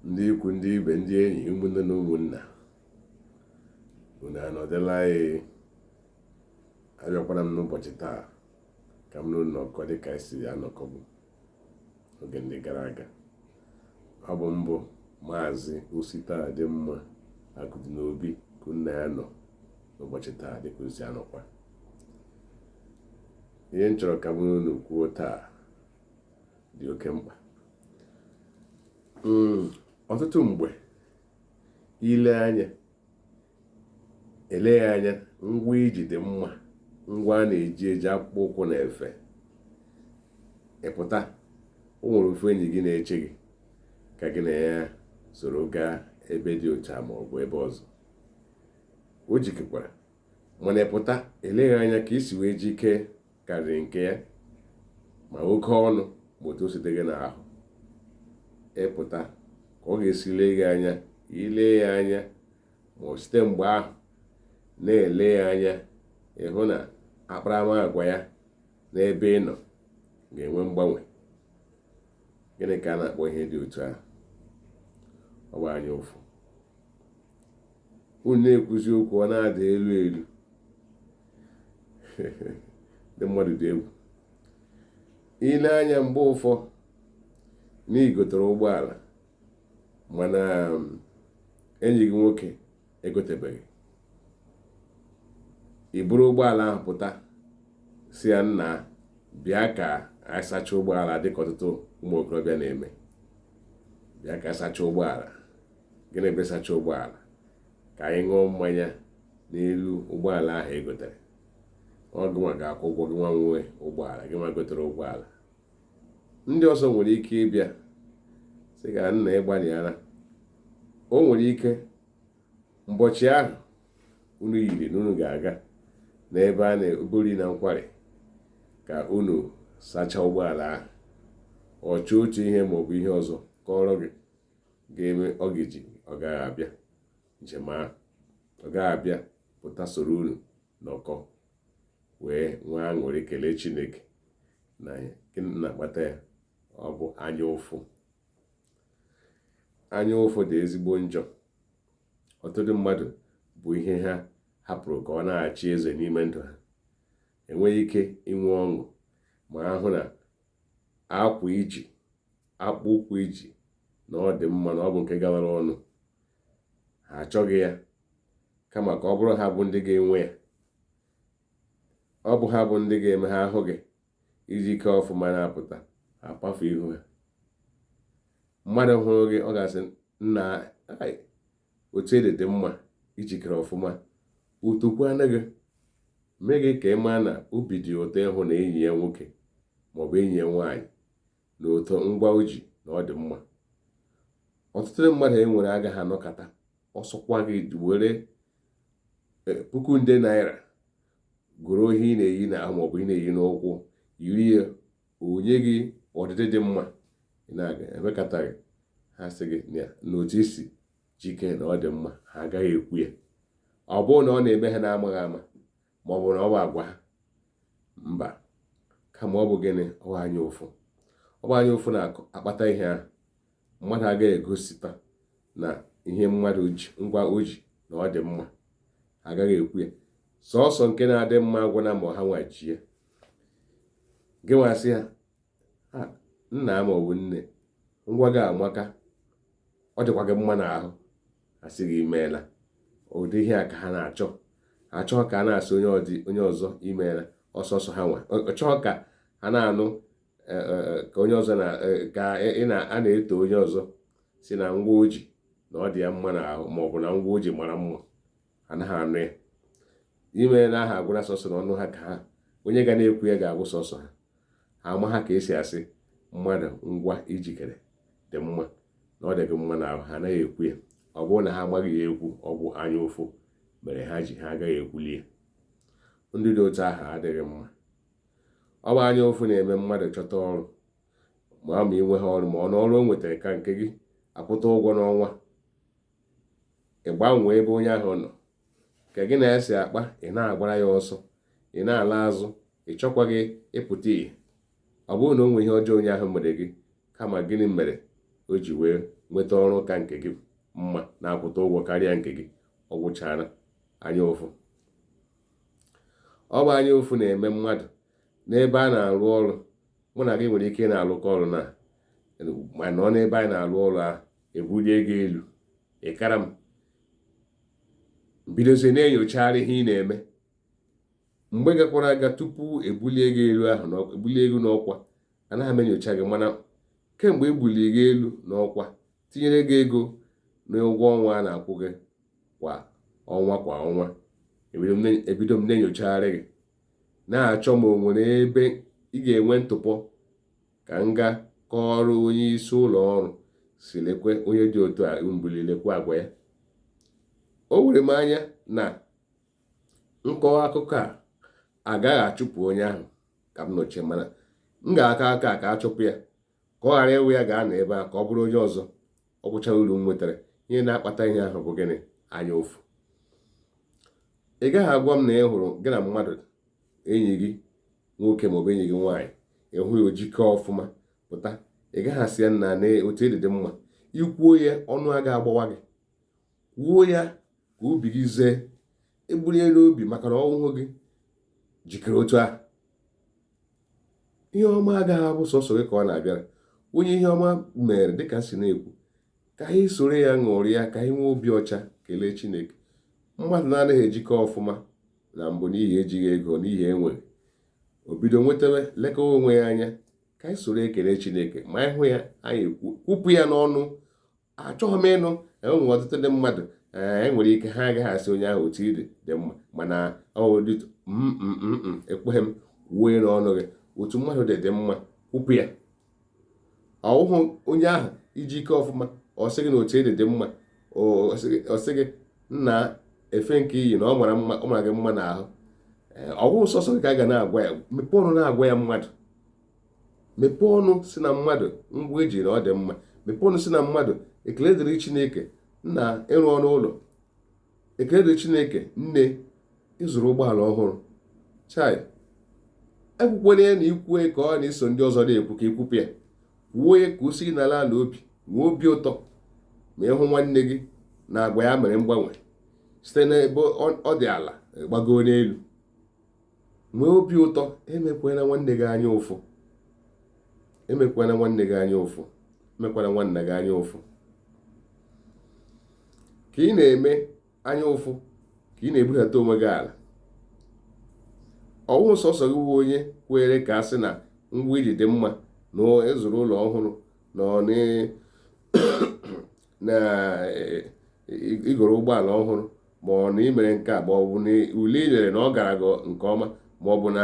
ndị ikwu, ndị ibe, ndị enyi, ụmụnne na ụmụnna, unu anọdụla anyị. Abịakwara m n'ụbọchị taa ka m n'ụlọkọ dịka esi anọkọbụ oge ndị gara aga. Ọ bụ mbụ Maazị Ositadịmma Akụdịnobi ka nna ya nọ n'ụbọchị taa dịka ozi anọkwa. Ihe m chọrọ ka m n'ụlọ kwuo taa dị oke mkpa. Ọtụtụ mgbe eleghị anya ngwa iji dị mma, ngwa a na-eji akpụkpọ ụkwụ na efe ịpụta, o nwere ofu enyi gị na-eche gị ka gị na ya soro gaa ebe dị otu a ma ọ bụ ebe ọzọ. O jikekwara, mana ịpụta eleghị anya ka isi wee jike karịrị nke ya, ma oke ọnụ ma otu o site gị n'ahụ. Ịpụta ka ọ ga-esi lee gị anya, ile ya anya, ma ọ site mgbe ahụ na-ele ya anya, ịhụ na akparamagwa ya n'ebe ị nọ ga-enwe mgbanwe. Gịnị ka a na-akpọ ihe dị otu ahụ? Ọ bụ anyaụfụ. Unu na-ekwuzi okwu, ọ na-ada elu elu. Ndị mmadụ dị egwu. Ile anya mgbe ụfọ n'igotere ụgbọala, mana enyi gị nwoke egotebeghị, i buru ụgbọala ahụ pụta si ya, nna bịa ka anyị sachaa ụgbọala, dịka ọtụtụ ụmụ okorobịa na-eme. Bịa ka sachaa ụgbọala. Gịnị bụ ịsacha ụgbọala? Ka anyị ṅụọ mmanya n'elu ụgbọala ahụ egotere. Ọ gịnwa ga-akwụ ụgwọ, gị nwa nwe ụgbọala, gị nwa gotere ụgbọala. Ndị ọzọ nwere ike ịbịa sị ka nna ịgbalịara. O nwere ike ụbọchị ahụ unu yiri na unu ga-aga n'ebe a na-eburi na nkwari ka unu sachaa ụgbọala ahụ. Ọ chọọ otu ihe maọbụ ihe ọzọ kọrọ gị ga-eme ọ ga-eji ọ gaghị abịa njem ahụ. Ọ gaghị abịa pụta soro unu nọkọ wee nwee aṅụrị, kelee Chineke na gịnị na-akpata ya? Ọ bụ anyaụfụ. Anyaụfụ dị ezigbo njọ. Ọtụtụ mmadụ bụ ihe ha hapụrụ ka ọ na-achị eze n'ime ndụ ha. Enweghị ike inwe ọṅụ ma ahụ na akpụ ụkwụ iji na ọ dị mma, na ọ bụ nke galara ọnụ. Ha achọghị ya, kama ka ọ bụrụ ha bụ ndị ga-enwe ya. Ọ bụ ha bụ ndị ga-eme ha ahụ gị iji ike ọfụma na-apụta, ha kpafu ihu ha. Mmadụ hụrụ gị, ọ ga-asị, nna otu ede dị mma, ijikere ọfụma, utokwu anaghị mee gị ka ị maa na obi dị ụtọ ịhụ na enyi ya nwoke maọbụ enyi ya nwaanyị na ụtọ ngwa o ji na ọ dị mma. Ọtụtụ mmadụ enwere agaghị anọkata ọsọkwa gị were puku nde naira goro ihe ị na-eyi n'ahụ maọbụ ị na-eyi n'ụkwụ, yiri ya, onye gị ọdịdị dị mma, ị na-aga emekataghị. Ha sị gị n'otu isi jike na ọ dị mma, ha agaghị ekwu ya. Ọ bụrụ na ọ na-eme ha na-amaghị ama, ma ọ bụ na ọ bụ agwa ha, mba, kama ọ bụ gịnị? Ọ bụ anyaụfụ. Ọ bụ anyaụfụ na-akpata ihe ahụ. Mmadụ agaghị egosipụta na ihe mmadụ ji, ngwa o ji na ọ dị mma, agaghị ekwu ya. Sọọsọ nke na-adị mma agwụna ma ha nwachie gị, nwasị ha, nna ma ọ bụ nne, ngwa gị amaka, ọ dịkwa gị mma n'ahụ. Ha sị gị imeela. Ụdị ihe a ka ha na-achọ. Ha chọọ ka a na-asị onye ọzọ imeela ọsọsọ ha nwa. Ọ chọọ ka ha na-anụ ka onye ọzọ ka a na-eto onye ọzọ si na ngwa o ji na ọ dị ya mma n'ahụ, maọbụ na ngwa o ji mara mma. Anaghị anụ ya. Imeela aha agwụna sọsọ n'ọnụ ha, ka ha onye ga na-ekwu ya ga-abụ sọsọ ha. Ha ama ha ka esi asị mmadụ ngwa ijikere dị mma na ọ dị gị mma n'ahụ. Ha anaghị ekwu ya. Ọ bụrụ na ha amaghị ya ekwu, ọ bụ anyaụfụ mere ha agaghị ekwuli ya. Ndị dị otu ahụ adịghị mma. Ọ bụ anyaụfụ na-eme mmadụ chọta ọrụ, ma inwe ha ọrụ, ma ọ n'ọrụ o nwetara ka nke gị akwụta ụgwọ n'ọnwa, ị gbanwee ebe onye ahụ nọ, ka gị na-esi akpa, ị na-agbara ya ọsọ, ị na-ala azụ, ị chọkwaghị ịpụta ihe. Ọ bụrụ na o nwere ihe ọjọọ onye ahụ mere gị, kama gịnị mere o ji wee nweta ọrụ ka nke gị mma na-akwụta ụgwọ karịa nke gị, ọ gwụchara anyaụfụ. Ọ bụ anyaụfụ na-eme mmadụ n'ebe a na-arụ ọrụ. Mụ na gị nwere ike na-alụkọ ọrụ ma nọ n'ebe anyị na-arụ ọrụ ahụ ebulie ego elu, ịkara m bidozie na-enyochagharị ihe ị na-eme. Mgbe gakwara aga tupu ebulie ego elu ahụ, ebulie ego n'ọkwa, anaghị m enyocha gị, mana kemgbe ebulie gị elu n'ọkwa tinyere gị ego n'ụgwọ ọnwa a na-akwụ gị kwa ọnwa, ebido m na-enyochagharị gị, na-achọ ma o nwere ebe ị ga-enwe ntụpọ ka m ga kọọrọ onye isi ụlọ ọrụ si lekwe onye dị otu a mbililekwa agwa ya. O were m anya na nkọwa akụkọ a agaghị achụpụ onye ahụ ka m nọchie, mana m ga-aka aka ka a chụpụ ya, ka ọ ghara ịwụ ya ga-anọ ebe a ka ọ bụrụ onye ọzọ ọ bụcha uru m nwetara. Ihe na-akpata ihe ahụ bụ gịnị? Anyaụfụ. Ị gaghị agwa m na ị hụrụ gị na mmadụ, enyi gị nwoke maọbụ enyi gị nwaanyị, ịhụ ya ojikọ ọfụma pụta, ị gaghị asị ya na otu edi dị mma. Ikwuo ya ọnụ agaghị agbawa gị, kwuo ya ka obi gị zee, ebulie n'obi maka na ọhụhụ gị jikere otu ahụ. Ihe ọma agaghị abụ sọsọ gị ka ọ na-abịara. Onye ihe ọma mere dịka si na-ekwu, ka anyị soro ya ṅụrịa, ka anyị nwee obi ọcha, kelee Chineke. Mmadụ na-anaghị ejikọ ọfụma na mbụ n'ihi ejighị ego, n'ihi enweghị, o bido nwetawe lekọwa onwe ya anya. Ka anyị soro ekele Chineke, ma anyị hụ ya anyị kwupụ ya n'ọnụ. Achọghị m ịnụ enwe ọtụtụ ndị mmadụ enwere ike ha agaghị asị onye ahụ otu ịdị dị mma, mana ekweghị m wuo ya n'ọnụ gị. Otu mmadụ dị mma, kwupụ ya. Ọwụhụ onye ahụ iji ike ọfụma ọ sị gị na otu ịdị dị mma, ọ sị gị nna efe nke iyi na ọ mara gị mma n'ahụ. Ọwụhụ sọsọ gị ka a ga na-agwa ya. Mepee ọnụ na-agwa ya mmadụ. Mepee ọnụ si na mmadụ ngwa eji na ọ dị mma. Mepee ọnụ si na mmadụ ekele dịrị Chineke nna ịrụ ọrụ ụlọ, ekele dịrị Chineke nne ịzụrụ ụgbọala ọhụrụ. Chai, ekwukwere ya na ikwue ka ọ na-eso ndị ọzọ na-ekwu, ka ikwupụ ya. Kwuo ya ka o si n'ala ala obi, nwee obi ụtọ ma ịhụ nwanne gị na agwa ya mere mgbanwe site n'ebe ọ dị ala gbagoo n'elu. Nwee obi ụtọ. Emekwana nwanne gị anya ụfụ. Emekwana nwanne gị anya ụfụ. Emekwana nwanne gị anya ụfụ. Ka ị na-eme anya ụfụ, ka ị na-ebudata onwe gị ala, ọwụ sọsọ gị bụ onye kwere ka a sị na ngwa iji dị mma na ịzụrụ ụlọ ọhụrụ na ịgụrụ ụgbọala ọhụrụ, ma ọ na imere nke a, ma ọ bụ na ule i lere na ọ gara gị nke ọma, ma ọ bụ na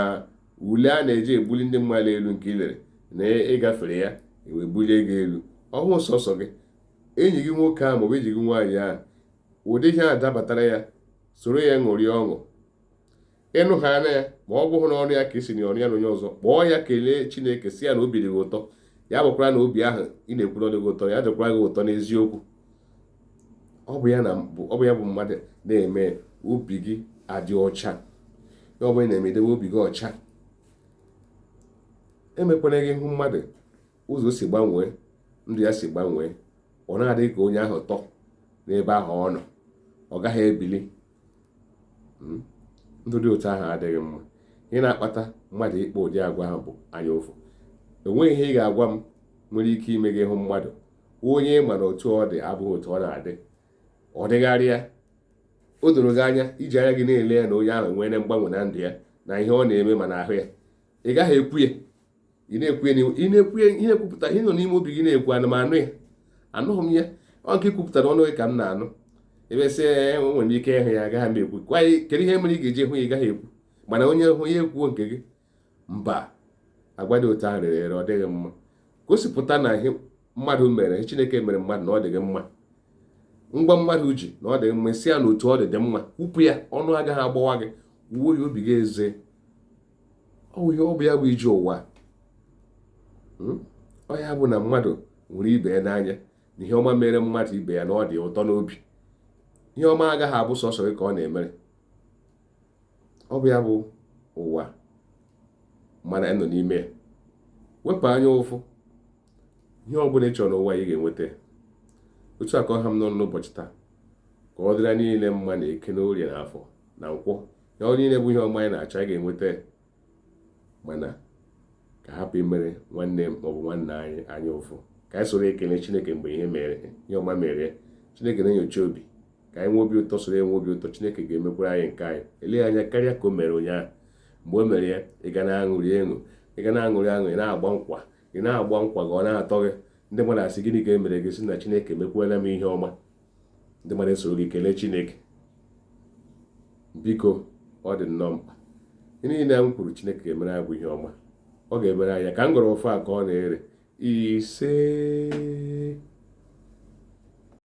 ule a na-eji ebuli ndị mmadụ elu nke i lere na ịgafere ya wee bulie gị elu. Ọhụ sọsọ gị, enyi gị nwoke ahụ maọbụ enyi gị nwaanyị ahụ, ụdị ihe a dabatara ya, soro ya ṅụrịa ọṅụ. Ịnụ ha anya ya, ma ọ bụghị na ọrụ ya ka isi na ọrụ ya na onye ọzọ, kpọọ ya kelee Chineke si ya na obi dị gị ụtọ. Ya bụkwara na obi ahụ ị na-ekwuru dị gị ụtọ, ya dịkwara gị ụtọ n'eziokwu. Ọ bụ ya bụ mmadụ na-eme obi gị adị ọcha. Ya ọ bụla na-eme edebe obi gị ọcha. Emekwana gị hụ mmadụ ụzọ o si gbanwee, ndụ ya si gbanwee, ọ na-adịghị ka onye ahụ tọ n'ebe ahụ ọ nọ, ọ gaghị ebili. Ndụ dị otu ahụ adịghị mma. Ihe na-akpata mmadụ ịkpa ụdị agwa ahụ bụ anyaụfụ. Enweghị ihe ị ga-agwa m nwere ike ime gị ịhụ mmadụ onye ma na otu ọ dị abụghị otu ọ na-adị. Ọ dịgharịa, o doro gị anya iji anya gị na-ele ya na onye ahụ nwere mgbanwe na ndụ ya na ihe ọ na-eme ma na ahụ ya. Ị gaghị ekwu ya. Ị na-ekwu ya, ihe ekwupụta ihe nọ n'ime obi gị na-ekwu, ana m anụ ya? Anụghị m ya. Ọ nke ikwupụtara ọnụ gị ka m na-anụ. Ebe sị nwere ike ịhụ ya, agaghị m ekwu. Kwa kedu ihe mere ị ga-eji hụ ya ị gaghị ekwu? Mana onye hụ ya ekwuo nke gị. Mba, agwa dị otu ahụ rere ere, ọ dịghị mma. Gosipụta na ihe mmadụ mere, Chineke mere mmadụ na ọ dịghị mma. Ngwa mmadụ ji na ọ dị mma, si ya na otu ọ dị mma, kwupụ ya, ọnụ agaghị agbawa gị, wuo ya obi gị eze. Ọ bụ ya bụ ije ụwa. Ọ ya bụ na mmadụ nwere ibe ya n'anya, na ihe ọma mere mmadụ ibe ya na ọ dị ụtọ n'obi. Ihe ọma agaghị abụ sọsọ gị ka ọ na-emere. Ọ bụ ya bụ ụwa mana nọ n'ime ya. Wepụ anya ụfụ, ihe ọ bụla ị chọrọ n'ụwa ị ga-enweta. Otu a ka ọha m nọ n'ụbọchị taa, ka ọ dịrị niile mma na eke na orie na afọ na nkwọ. Ihe ọ niile bụ ihe ọma anyị na-achọ anyị ga-enweta, mana ka hapụ imere nwanne m maọbụ nwanne anyị anya ụfụ. Ka anyị soro ekele Chineke mgbe ihe ọma mere. Chineke na-enyocha obi. Ka anyị nwee obi ụtọ, soro enwe obi ụtọ. Chineke ga-emekwara anyị nke anyị eleghị anya karịa ka o mere ụnyaahụ. Mgbe o mere ya, ị ga na-aṅụrị ị ga na-aṅụrị ị na-agba nkwa, ị na-agba nkwa gị ọ na-atọ gị. Ndị mmadụ asị gịnị ka e mere gị, sị na Chineke emekwala m ihe ọma. Ndị mmadụ esoro gị kelee Chineke. Biko, ọ dị nnọọ mkpa. Ihe niile m kwuru Chineke ga-emere anyị bụ ihe ọma. Ọ ga-emere anyị ka m gụrụ ofe a ka ọ na-ere ise